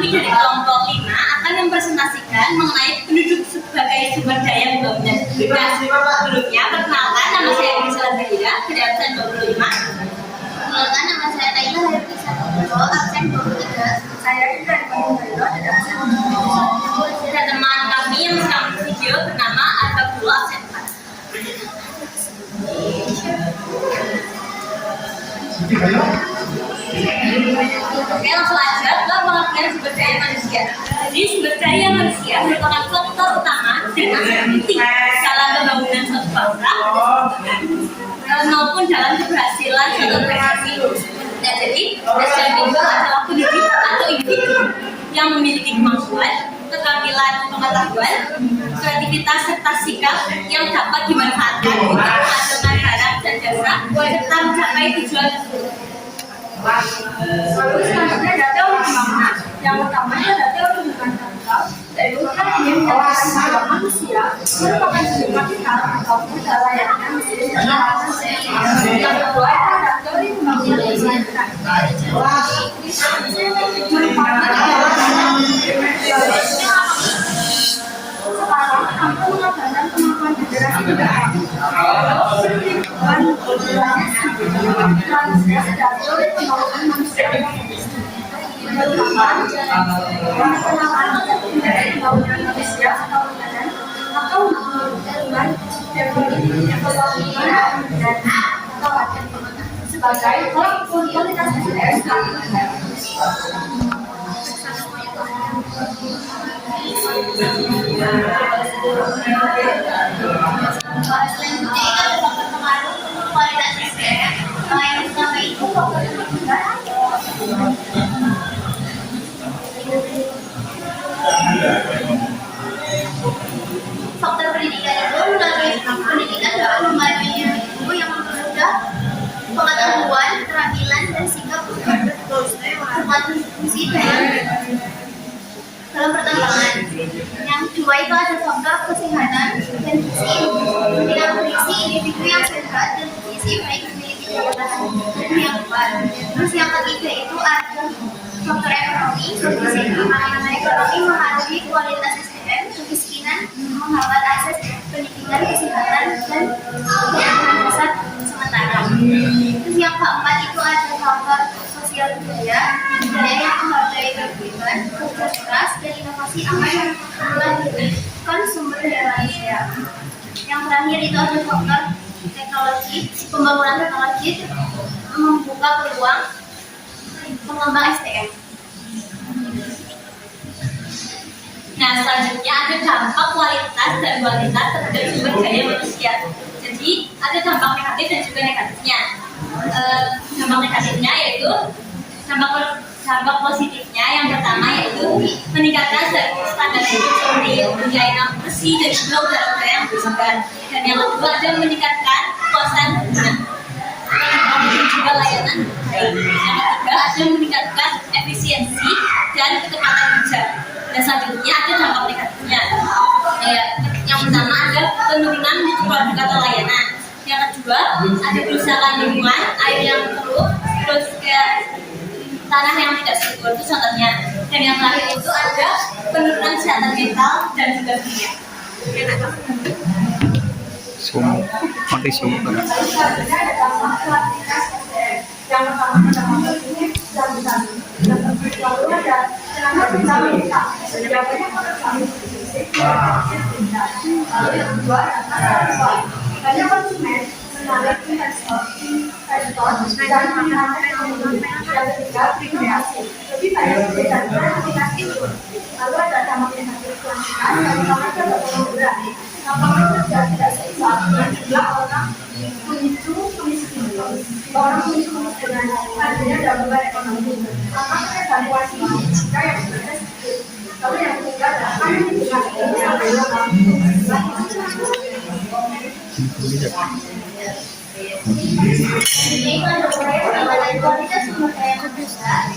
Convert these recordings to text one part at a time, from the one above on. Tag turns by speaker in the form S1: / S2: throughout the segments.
S1: dari kelompok 5 akan mempresentasikan mengenai penduduk sebagai sumber daya pembangunan. Nah, sebelumnya perkenalkan, nama saya Priscilla Zahira, dari absen 25.
S2: Perkenalkan, nama saya Taila Hairunisa Nugroho, absen 23.
S3: Saya Indra Imanullah, dari absen 23.
S1: Dan teman kami yang sedang video bernama Arbabullah, absen 4. Oke, langsung aja ke pengertian sumber daya manusia. Jadi sumber daya manusia merupakan faktor utama dan aspek penting dalam pembangunan suatu bangsa maupun dalam keberhasilan suatu organisasi. Nah, jadi SDM itu adalah penduduk atau individu yang memiliki kemampuan, keterampilan, pengetahuan, kreativitas serta sikap yang dapat dimanfaatkan untuk menghasilkan barang dan jasa serta mencapai tujuan tersebut.
S3: Lalu selanjutnya ada teori pembangunan. Yang pertamanya ada teori hubungan kapital, yaitu teori yang menyatakan bahwa manusia merupakan sumber kapital atau modal layannya mesin dan alat mesin. Yang kedua ada teori pembangunan berkelanjutan, sekarang mampu mengembangkan kemampuan generasi mendatang. Dan selanjutnya ada teori pembangunan manusia pembangunan manusia atau badan atau tujuan ekonomi dan atau wadah sebagai kualitas SDM.
S2: Selanjutnya itu ada faktor pengaruh kualitas SDM. Yang pertama itu faktor pendidikan. Faktor pendidikan itu melalui pendidikan dapat membantu guru yang mempermudah pengetahuan, keterampilan, dan sikap umat fungsi dalam perkembangan. Yang kedua itu ada faktor kesehatan dan gizi. Dengan berisi individu yang sehat dan gizi baik memiliki kecerdasan yang kuat. Terus yang ketiga itu ada faktor ekonomi. Karena ekonomi mengaruhi kualitas SDM, kemiskinan menghambat akses pendidikan, kesehatan, dan kebutuhan dasar sementara. Terus yang keempat itu ada faktor sosial budaya yang menghargai perbedaan, kerja keras, dan inovasi akan melahirkan sumber daya manusia. Yang terakhir itu ada faktor teknologi. Pembangunan teknologi membuka peluang pengembang SDM.
S1: Nah, selanjutnya ada dampak kualitas dan kualitas terhadap sumber daya manusia. Jadi, ada dampak negatif dan juga negatifnya. Dampak negatifnya yaitu dampak positifnya yang pertama yaitu meningkatkan standar hidup seperti penggunaan bersih dan juga udara yang bersih. Dan yang kedua ada meningkatkan kepuasan pengguna dan juga layanan. Yang ketiga ada meningkatkan efisiensi dan kecepatan kerja. Dan selanjutnya ada dampak negatifnya. Yang pertama ada penurunan mutu produk atau layanan. Yang kedua ada kerusakan lingkungan, air yang keruh, terus kayak tanah yang tidak subur, itu contohnya. Dan yang terakhir itu ada penurunan kesehatan mental dan juga kimia.
S4: Mati semua.
S3: Yang pertama ada memiliki stabilitas. Lalu ada tenaga kerja wanita. Sejajarnya pekerjaan fisik. Lalu yang kedua ada banyak konsumen menarik investor dan menggunakan teknologi. Yang ketiga rekreasi. Lebih banyak kegiatan aktivitas itu. Lalu ada dampak negatif kelanjutan. Yang pertama ada pengangguran. Lapangan kerja tidak seimbang dan juga orang memicu kemiskinan. Orang memicu kemiskinan artinya gangguan ekonomi. Maka evaluasi jika yang berbeda sedikit. Lalu yang ketiga adalah menimbulkan sampai
S2: Ini kan dokumen mengenai kualitas sumber daya manusia.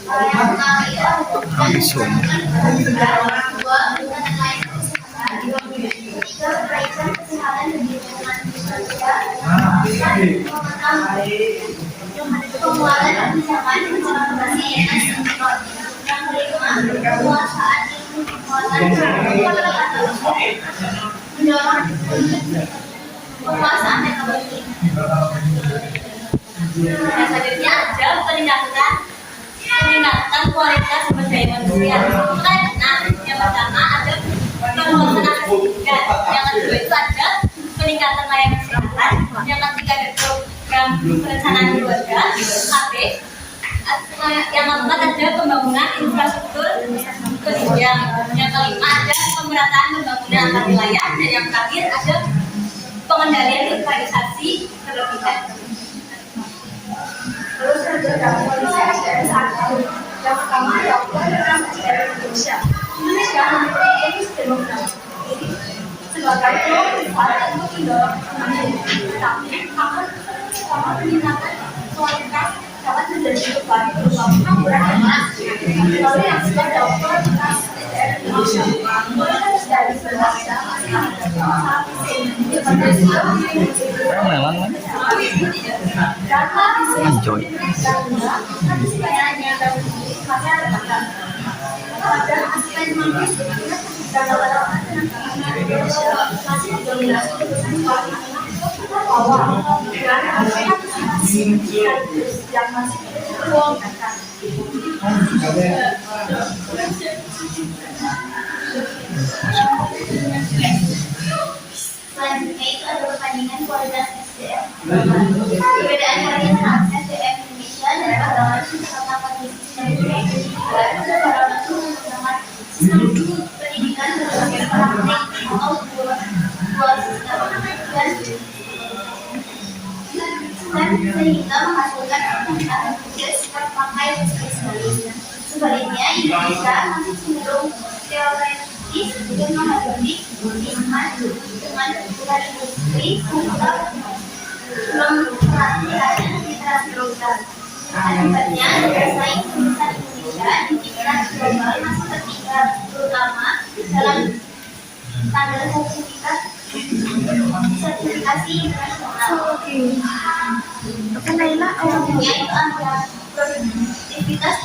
S2: Yang pertama itu ada dokumen perbaikan kesehatan di lingkungan kerja, penguatan kebijakan konservasi dan ekspor. Yang kelima penguasaan ilmu mendorong penguasaan teknologi.
S1: Nah, selanjutnya ada peningkatan kualitas sumber daya manusia. Nah, yang pertama ada penguasaan akses pendidikan. Yang kedua itu ada peningkatan layanan kesehatan. Yang ketiga ada program perencanaan keluarga (KB). Yang keempat ada pembangunan infrastruktur penunjang. Yang kelima ada pemerataan pembangunan antar wilayah. Dan yang terakhir ada pengendalian urbanisasi berlebihan.
S3: Terus ada dalam kondisi SDM saat ini. Yang pertama adalah program SDM Indonesia. Indonesia memiliki demografi sebagai pulau besar untuk mendorong ekonomi. Tetapi sama peningkatan kualitas dapat menjadi beban berupa pengangguran anak. Lalu yang sudah dalam kualitas SDM Indonesia, kualitas dari Indonesia masih ada sangat
S4: Enjoy.
S2: Selanjutnya itu ada perbandingan kualitas SDM. Perbedaan kualitas SDM Indonesia dan pengalaman serta kondisi dan pengalaman menggunakan sistem pendidikan berbagai praktik atau dua sistem dan sehingga menghasilkan pendidikan terpakai spesialis. Sebaliknya, Indonesia masih cenderung teoretis dan menghadapi dengan kebutuhan industri serta belum perhatian literasi global. Akibatnya, bersaing terbesar Indonesia di tingkat global masih tertinggal, terutama dalam standar sertifikasi internasional. Selanjutnya itu antara produktivitas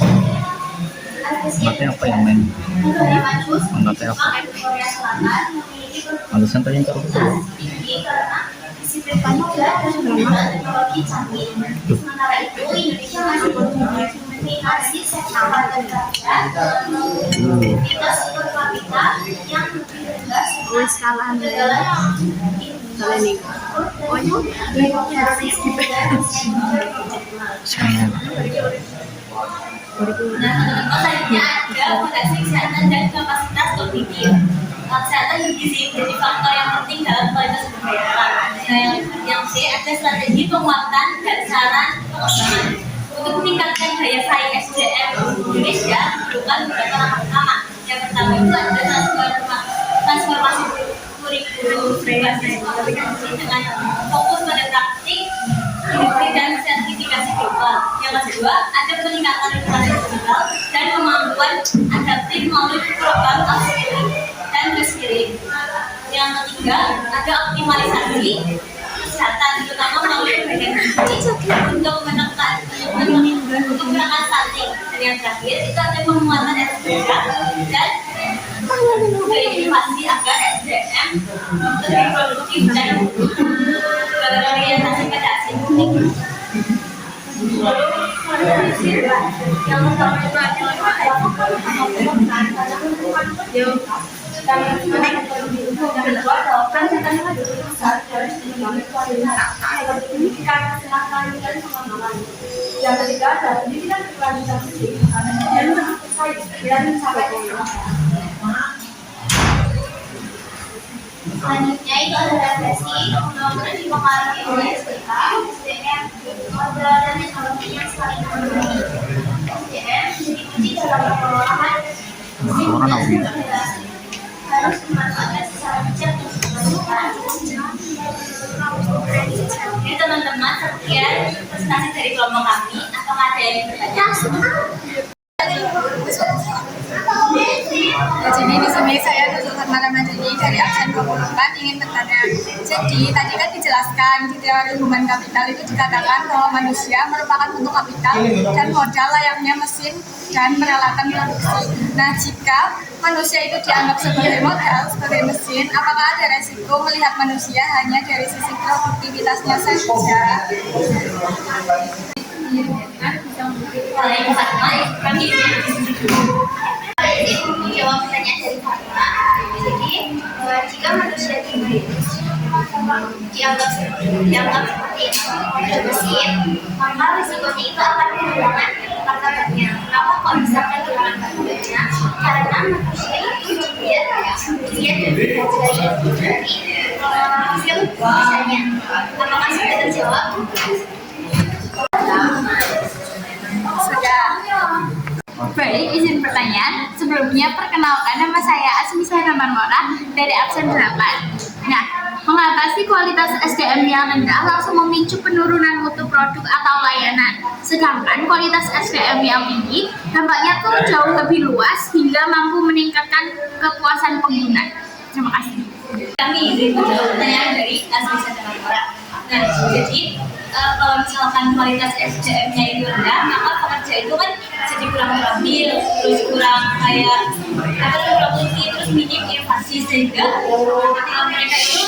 S4: Matanya apa yang main? Matanya apa?
S2: Korea Selatan memiliki
S4: Alasan tadi yang taruh
S2: tinggi karena disiplin muda dan penggunaan teknologi canggih. Sementara itu, Indonesia masih dominasi sektor padat karya produktivitas per kapita yang lebih rendah kegagalan
S1: Selanjutnya ada potensi kesehatan dan kapasitas kognitif. Kesehatan gizi menjadi faktor yang penting dalam kualitas pembayaran. Yang C ada strategi penguatan dan saran pengembangan. Untuk meningkatkan daya saing SDM Indonesia diperlukan beberapa langkah utama. Yang pertama itu ada transformasi kurikulum berbasis kompetensi dengan fokus pada praktik, industri dan sertifikasi global. Yang kedua ada peningkatan literasi digital dan kemampuan adaptif melalui program upskilling dan reskilling. Yang ketiga ada optimalisasi kesehatan terutama melalui perbaikan gizi untuk menekan stunting. Dan yang terakhir itu ada penguatan SDM dan inovasi agar SDM lebih produktif dan berorientasi pada hasil.
S3: yang pertama itu adalah dan yang kedua adalah perancangan yang lebih besar dari pengembangan kualitas pendidikan, kesehatan dan pengembangan. Yang ketiga adalah pendidikan berkelanjutan dan bersaing dan mencapai keselamatan.
S2: Selanjutnya itu ada refleksi pembangunan dipengaruhi oleh SDM, modal dan teknologi yang saling berhubungan. SDM diikuti dalam pengelolaan harus dimanfaatkan secara bijak dan berkelanjutan.
S1: Jadi teman-teman, sekian presentasi dari kelompok kami. Apakah ada yang bertanya?
S5: Jadi di sini saya
S3: Malam hari ini dari absen 24 ingin bertanya. Jadi tadi kan dijelaskan di teori human capital itu dikatakan bahwa manusia merupakan bentuk kapital dan modal layaknya mesin dan peralatan produksi. Nah, jika manusia itu dianggap sebagai modal, sebagai mesin, apakah ada resiko melihat manusia hanya dari sisi produktivitasnya saja?
S1: Kami
S2: Ini menjawab pertanyaan dari Fatima. Jadi, jika manusia dianggap seperti mesin, maka risikonya itu akan kehilangan martabatnya. Kenapa kok bisa kehilangan martabatnya? Karena manusia itu dia dari hasil misalnya. Apakah sudah terjawab?
S3: Sudah.
S5: Baik, izin pertanyaan. Sebelumnya perkenalkan, nama saya Asmi Marmora dari absen 8. Nah, mengatasi kualitas SDM yang rendah langsung memicu penurunan mutu produk atau layanan. Sedangkan kualitas SDM yang tinggi dampaknya tuh jauh lebih luas hingga mampu meningkatkan kepuasan pengguna. Terima kasih.
S1: kami izin menjawab pertanyaan dari Asmi Marmora. Nah, jadi kalau misalkan kualitas SDM-nya itu rendah, maka pekerja itu kan jadi kurang terampil, terus kurang kayak kurang teliti, terus minim inovasi, sehingga mereka itu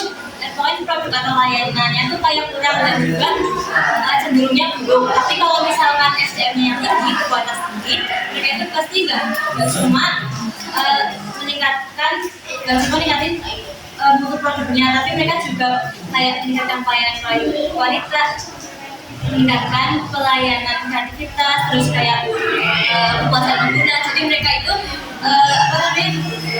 S1: pokoknya produk atau layanannya tuh kayak kurang dan juga cenderungnya buruk. Tapi kalau misalkan SDM-nya yang tinggi, kualitas tinggi, mereka itu pasti nggak cuma meningkatin mutu produknya, tapi mereka juga kayak meningkatkan pelayanan kualitas, meningkatkan pelayanan kreativitas, terus kayak kepuasan pengguna. Jadi mereka itu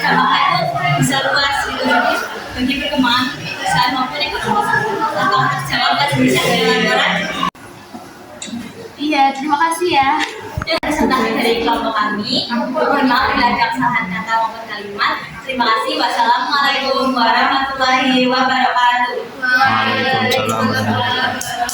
S1: dampaknya itu bisa luas gitu. Jadi bagi perkembangan perusahaan maupun ekonomi. Atau terjawab kan bisa laporan.
S5: Iya, terima kasih ya.
S1: Presentasi dari kelompok kami. Mohon maaf bila ada kesalahan kata maupun kalimat. Terima kasih. Wassalamualaikum warahmatullahi wabarakatuh.
S4: Waalaikumsalam warahmatullahi wabarakatuh.